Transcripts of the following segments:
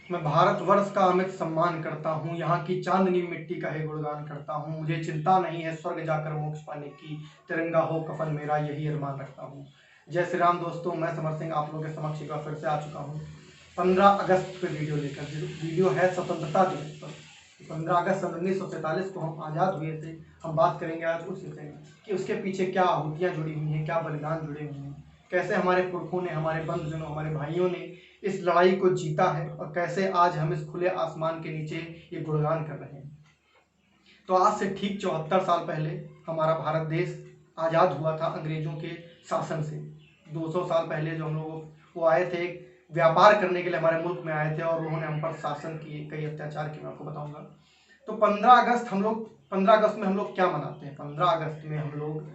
मैं भारतवर्ष का अमित सम्मान करता हूँ, यहाँ की चांदनी मिट्टी का ही गुणगान करता हूँ। मुझे चिंता नहीं है स्वर्ग जाकर मोक्ष पाने की, तिरंगा हो कफन मेरा यही अरमान रखता हूँ। जय श्री राम दोस्तों, मैं समर सिंह आप लोगों के समक्ष एक बार फिर से आ चुका हूँ 15 अगस्त पे वीडियो लेकर। वीडियो है स्वतंत्रता दिवस पर। 15 अगस्त 1947 को हम आज़ाद हुए थे। हम बात करेंगे आज उस विषय में कि उसके पीछे क्या आहूतियाँ जुड़ी हुई हैं, क्या बलिदान जुड़े हुए हैं, कैसे हमारे पुरखों ने, हमारे बंधुजनों, हमारे भाइयों ने इस लड़ाई को जीता है और कैसे आज हम इस खुले आसमान के नीचे ये गुणगान कर रहे हैं। तो आज से ठीक 74 साल पहले हमारा भारत देश आज़ाद हुआ था अंग्रेजों के शासन से। 200 साल पहले जो हम लोग वो आए थे, व्यापार करने के लिए हमारे मुल्क में आए थे और उन्होंने हम पर शासन किए, कई अत्याचार किए, मैं आपको बताऊंगा। तो 15 अगस्त में हम लोग क्या मनाते हैं? 15 अगस्त में हम लोग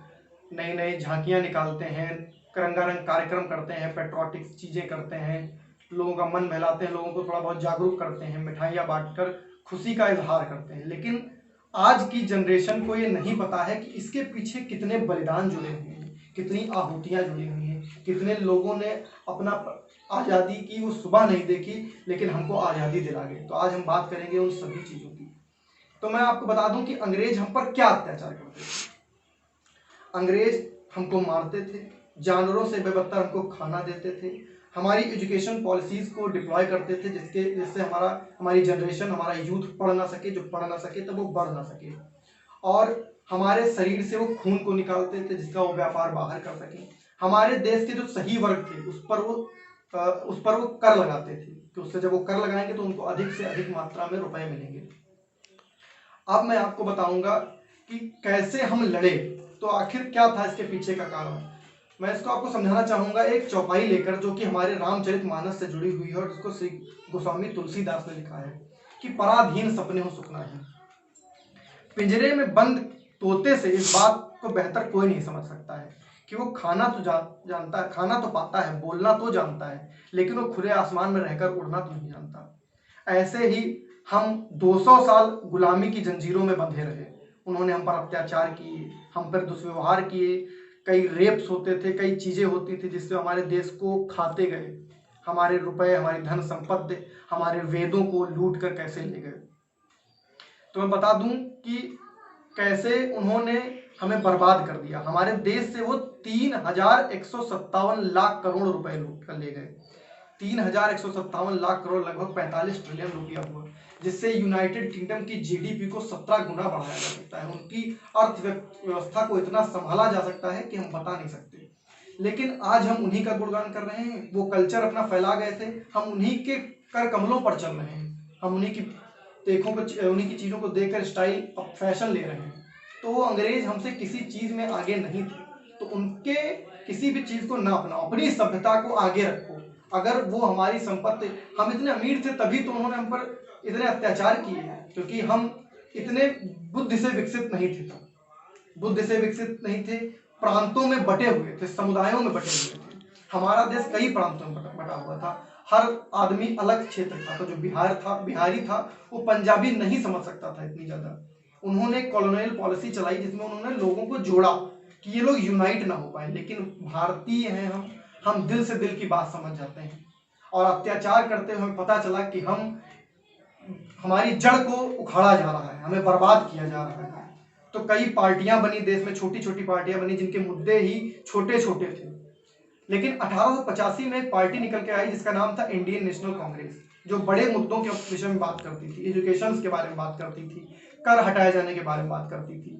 नई नई झांकियाँ निकालते हैं, रंगारंग कार्यक्रम करते हैं, पेट्रोटिक चीज़ें करते हैं, लोगों का मन बहलाते हैं, लोगों को थोड़ा बहुत जागरूक करते हैं, मिठाइयाँ बांटकर खुशी का इजहार करते हैं। लेकिन आज की जनरेशन को ये नहीं पता है कि इसके पीछे कितने बलिदान जुड़े हुए हैं, कितनी आहूतियाँ जुड़ी हुई हैं, कितने लोगों ने अपना आज़ादी की वो सुबह नहीं देखी लेकिन हमको आज़ादी दिला गए। तो आज हम बात करेंगे उन सभी चीज़ों की। तो मैं आपको बता दूं कि अंग्रेज हम पर क्या अत्याचार करते थे। अंग्रेज हमको मारते थे, जानवरों से बेबदतर हमको खाना देते थे, हमारी एजुकेशन पॉलिसीज़ को डिप्लॉय करते थे जिससे हमारी जनरेशन, हमारा यूथ पढ़ ना सके, जो पढ़ ना सके तो वो बढ़ ना सके, और हमारे शरीर से वो खून को निकालते थे जिसका वो व्यापार बाहर कर सके। हमारे देश के जो सही वर्ग थे उस पर वो कर लगाते थे कि उससे जब वो कर लगाएंगे तो उनको अधिक से अधिक मात्रा में रुपए मिलेंगे। अब मैं आपको बताऊंगा कि कैसे हम लड़े, तो आखिर क्या था इसके पीछे का कारण। मैं इसको आपको समझाना चाहूंगा एक चौपाई लेकर, जो कि हमारे रामचरितमानस से जुड़ी हुई है और जिसको श्री गोस्वामी तुलसीदास ने लिखा है कि पराधीन सपने हो सुखना है। पिंजरे में बंद तोते से इस बात को बेहतर कोई नहीं समझ सकता है कि वो खाना तो जानता है, खाना तो पाता है, बोलना तो जानता है, लेकिन वो खुले आसमान में रहकर उड़ना तो नहीं जानता। ऐसे ही हम 200 साल गुलामी की जंजीरों में बंधे रहे। उन्होंने हम पर अत्याचार किए, हम पर दुष्व्यवहार किए, कई रेप्स होते थे, कई चीज़ें होती थी जिससे हमारे देश को खाते गए, हमारे रुपए, हमारी धन संपत्ति, हमारे वेदों को लूट कर कैसे ले गए। तो मैं बता दूं कि कैसे उन्होंने हमें बर्बाद कर दिया। हमारे देश से वो 3,157 लाख करोड़ रुपए लूट कर ले गए। 3,157 लाख करोड़, लगभग 45 ट्रिलियन रुपया हुआ, जिससे यूनाइटेड किंगडम की जीडीपी को 17 गुना बढ़ाया जा सकता है। उनकी अर्थव्यवस्था को इतना संभाला जा सकता है कि हम बता नहीं सकते। लेकिन आज हम उन्हीं का गुणगान कर रहे हैं। वो कल्चर अपना फैला गए थे, हम उन्हीं के कर कमलों पर चल रहे हैं, हम उन्हीं की उन्हीं की चीज़ों को देखकर स्टाइल फैशन ले रहे हैं। तो वो अंग्रेज हमसे किसी चीज़ में आगे नहीं थे, तो उनके किसी भी चीज़ को ना अपनाओ, अपनी सभ्यता को आगे रखो। अगर वो हमारी संपत्ति, हम इतने अमीर थे तभी तो उन्होंने हम पर इतने अत्याचार किए हैं, क्योंकि हम इतने बुद्धि से विकसित नहीं थे तब, बुद्धि से विकसित नहीं थे, प्रांतों में बटे हुए थे, समुदायों में बटे हुए थे। हमारा देश कई प्रांतों में बटा हुआ था, हर आदमी अलग क्षेत्र था। तो जो बिहारी था वो पंजाबी नहीं समझ सकता था इतनी ज़्यादा। उन्होंने कॉलोनियल पॉलिसी चलाई जिसमें उन्होंने लोगों को जोड़ा कि ये लोग यूनाइट ना हो पाए। लेकिन भारतीय हैं हम दिल से दिल की बात समझ जाते हैं, और अत्याचार करते हुए हमें पता चला कि हमारी जड़ को उखाड़ा जा रहा है, हमें बर्बाद किया जा रहा है। तो कई पार्टियां बनी देश में, छोटी छोटी पार्टियां बनी जिनके मुद्दे ही छोटे छोटे थे। लेकिन 1885 में एक पार्टी निकल के आई जिसका नाम था इंडियन नेशनल कांग्रेस, जो बड़े मुद्दों के विषय में बात करती थी, एजुकेशन के बारे में बात करती थी, कर हटाए जाने के बारे में बात करती थी।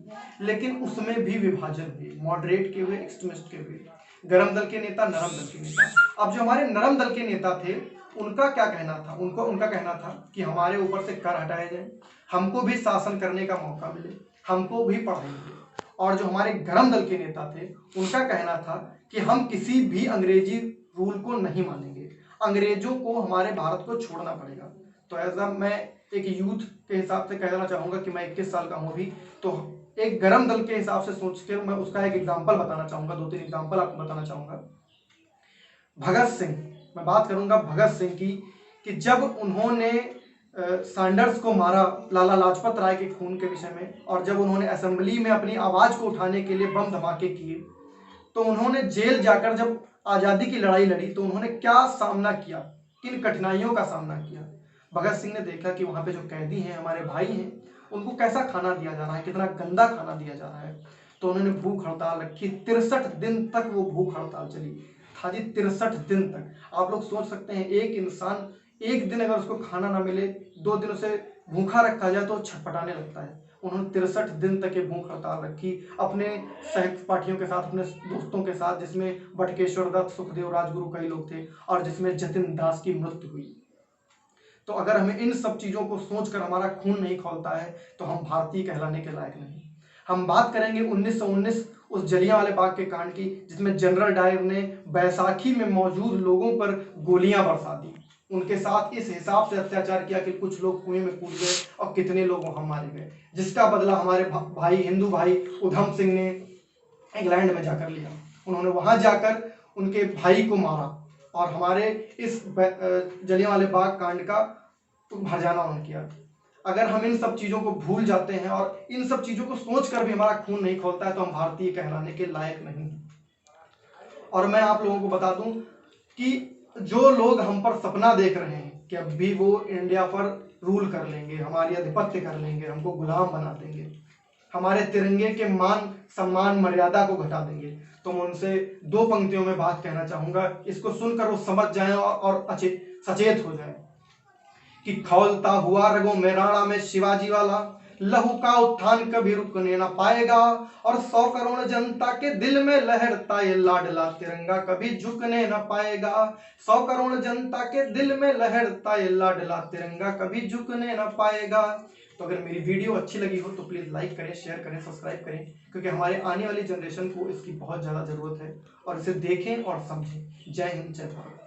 लेकिन उसमें भी विभाजन हुए, मॉडरेट के हुए, एक्सट्रीमिस्ट के हुए, गर्म दल के नेता, नरम दल के नेता। अब जो हमारे नरम दल के नेता थे उनका क्या कहना था, उनका कहना था कि हमारे ऊपर से कर हटाए जाए, हमको भी शासन करने का मौका मिले, हमको भी पढ़ाई मिले। और जो हमारे गर्म दल के नेता थे उनका कहना था कि हम किसी भी अंग्रेजी रूल को नहीं मानेंगे, अंग्रेजों को हमारे भारत को छोड़ना पड़ेगा। तो ऐसा मैं एक यूथ के हिसाब से कहना चाहूँगा कि मैं 21 साल का हूँ अभी, तो एक गर्म दल के हिसाब से सोच कर मैं उसका एक एग्जाम्पल बताना चाहूँगा, 2-3 एग्जाम्पल आपको बताना चाहूँगा। भगत सिंह, मैं बात करूँगा भगत सिंह की, कि जब उन्होंने सैंडर्स को मारा, लाला लाजपत राय के खून के विषय में, और जब उन्होंने असेंबली में अपनी आवाज़ को उठाने के लिए बम धमाके किए, तो उन्होंने जेल जाकर जब आज़ादी की लड़ाई लड़ी तो उन्होंने क्या सामना किया, किन कठिनाइयों का सामना किया। भगत सिंह ने देखा कि वहाँ पे जो कैदी हैं, हमारे भाई हैं, उनको कैसा खाना दिया जा रहा है, कितना गंदा खाना दिया जा रहा है। तो उन्होंने भूख हड़ताल रखी, 63 दिन तक वो भूख हड़ताल चली था जी, 63 दिन तक। आप लोग सोच सकते हैं, एक इंसान एक दिन अगर उसको खाना ना मिले, 2 दिन उसे भूखा रखा जाए तो छटपटाने लगता है। उन्होंने 63 दिन तक ये भूख हड़ताल रखी, अपने सहपाठियों के साथ, अपने दोस्तों के साथ, जिसमें बटुकेश्वर दत्त, सुखदेव राजगुरु कई लोग थे, और जिसमें जतिन दास की मृत्यु हुई। तो अगर हमें इन सब चीज़ों को सोचकर हमारा खून नहीं खौलता है तो हम भारतीय कहलाने के लायक नहीं। हम बात करेंगे 1919 उस जलियांवाले बाग के कांड की, जिसमें जनरल डायर ने बैसाखी में मौजूद लोगों पर गोलियां बरसा दी। उनके साथ इस हिसाब से अत्याचार किया कि कुछ लोग कुएं में कूद गए और कितने लोग वहां मारे गए, जिसका बदला हमारे भाई, हिंदू भाई उधम सिंह ने इंग्लैंड में जाकर लिया। उन्होंने वहां जाकर उनके भाई को मारा और हमारे इस जलियांवाले बाग कांड का हर्जाना उन्होंने किया। अगर हम इन सब चीज़ों को भूल जाते हैं और इन सब चीज़ों को सोचकर भी हमारा खून नहीं खौलता है तो हम भारतीय कहलाने के लायक नहीं हैं। और मैं आप लोगों को बता दूं कि जो लोग हम पर सपना देख रहे हैं कि अब भी वो इंडिया पर रूल कर लेंगे, हमारी आधिपत्य कर लेंगे, हमको गुलाम बना देंगे, हमारे तिरंगे के मान सम्मान मर्यादा को घटा देंगे, तो मैं उनसे 2 पंक्तियों में बात कहना चाहूंगा। इसको सुनकर वो समझ जाएं और सचेत हो जाएं कि खौलता हुआ रगों में राणा में शिवाजी वाला लहू का उत्थान कभी रुकने ना पाएगा, और 100 करोड़ जनता के दिल में लहरता ये लाडला तिरंगा कभी झुकने ना पाएगा। 100 करोड़ जनता के दिल में लहरता ये लाडला तिरंगा कभी झुकने ना पाएगा। तो अगर मेरी वीडियो अच्छी लगी हो तो प्लीज़ लाइक करें, शेयर करें, सब्सक्राइब करें, क्योंकि हमारे आने वाली जनरेशन को इसकी बहुत ज़्यादा ज़रूरत है, और इसे देखें और समझें। जय हिंद, जय भारत।